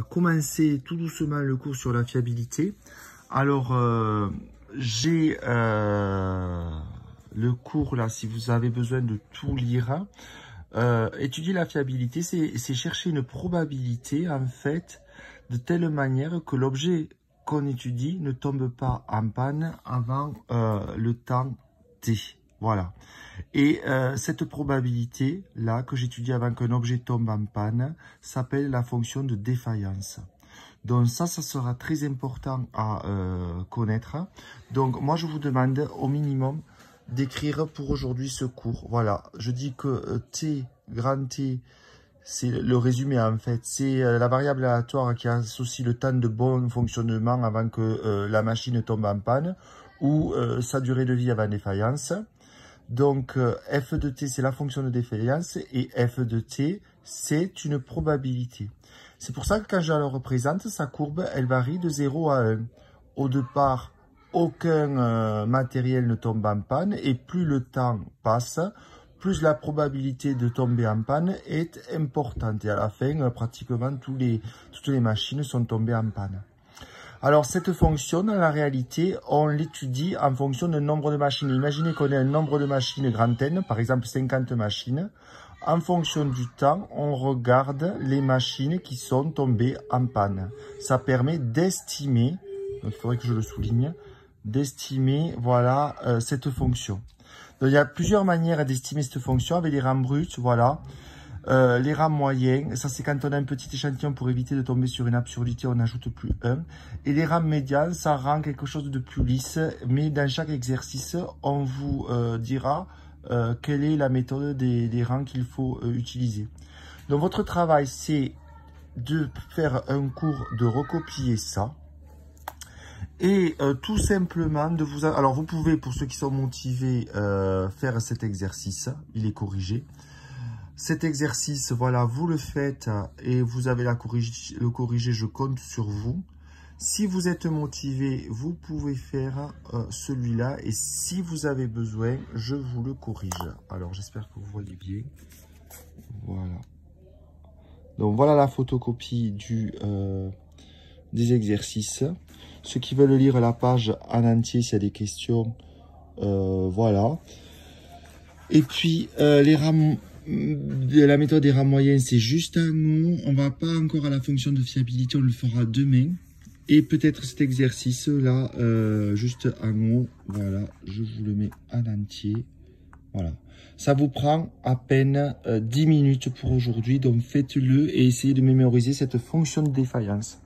commencer tout doucement le cours sur la fiabilité. Alors, j'ai le cours là, si vous avez besoin de tout lire. Étudier la fiabilité, c'est chercher une probabilité, en fait, de telle manière que l'objet qu'on étudie ne tombe pas en panne avant le temps t. Voilà. Et cette probabilité-là, que j'étudie avant qu'un objet tombe en panne, s'appelle la fonction de défaillance. Donc ça sera très important à connaître. Donc moi, je vous demande au minimum d'écrire pour aujourd'hui ce cours. Voilà, je dis que T, grand T, c'est le résumé en fait. C'est la variable aléatoire qui associe le temps de bon fonctionnement avant que la machine tombe en panne ou sa durée de vie avant défaillance. Donc f de t, c'est la fonction de défaillance et f de t, c'est une probabilité. C'est pour ça que quand je la représente, sa courbe, elle varie de 0 à 1. Au départ, aucun matériel ne tombe en panne et plus le temps passe, plus la probabilité de tomber en panne est importante. Et à la fin, pratiquement toutes les machines sont tombées en panne. Alors, cette fonction, dans la réalité, on l'étudie en fonction d'un nombre de machines. Imaginez qu'on ait un nombre de machines grand N, par exemple 50 machines. En fonction du temps, on regarde les machines qui sont tombées en panne. Ça permet d'estimer, il faudrait que je le souligne, d'estimer, voilà, cette fonction. Donc, il y a plusieurs manières d'estimer cette fonction avec les rangs bruts, voilà. Les rangs moyens, ça c'est quand on a un petit échantillon pour éviter de tomber sur une absurdité, on n'ajoute plus 1. Et les rangs médians, ça rend quelque chose de plus lisse, mais dans chaque exercice, on vous dira quelle est la méthode des rangs qu'il faut utiliser. Donc votre travail, c'est de faire un cours, de recopier ça. Et tout simplement de vous... Alors vous pouvez, pour ceux qui sont motivés, faire cet exercice, il est corrigé. Cet exercice, voilà, vous le faites et vous avez le corrigé, je compte sur vous. Si vous êtes motivé, vous pouvez faire celui-là et si vous avez besoin, je vous le corrige. Alors, j'espère que vous voyez bien. Voilà. Donc, voilà la photocopie des exercices. Ceux qui veulent lire la page en entier, s'il y a des questions, voilà. Et puis, la méthode des rangs moyens, c'est juste un mot. On va pas encore à la fonction de fiabilité, on le fera demain. Et peut-être cet exercice-là, juste un mot. Voilà, je vous le mets en entier. Voilà. Ça vous prend à peine 10 minutes pour aujourd'hui. Donc faites-le et essayez de mémoriser cette fonction de défaillance.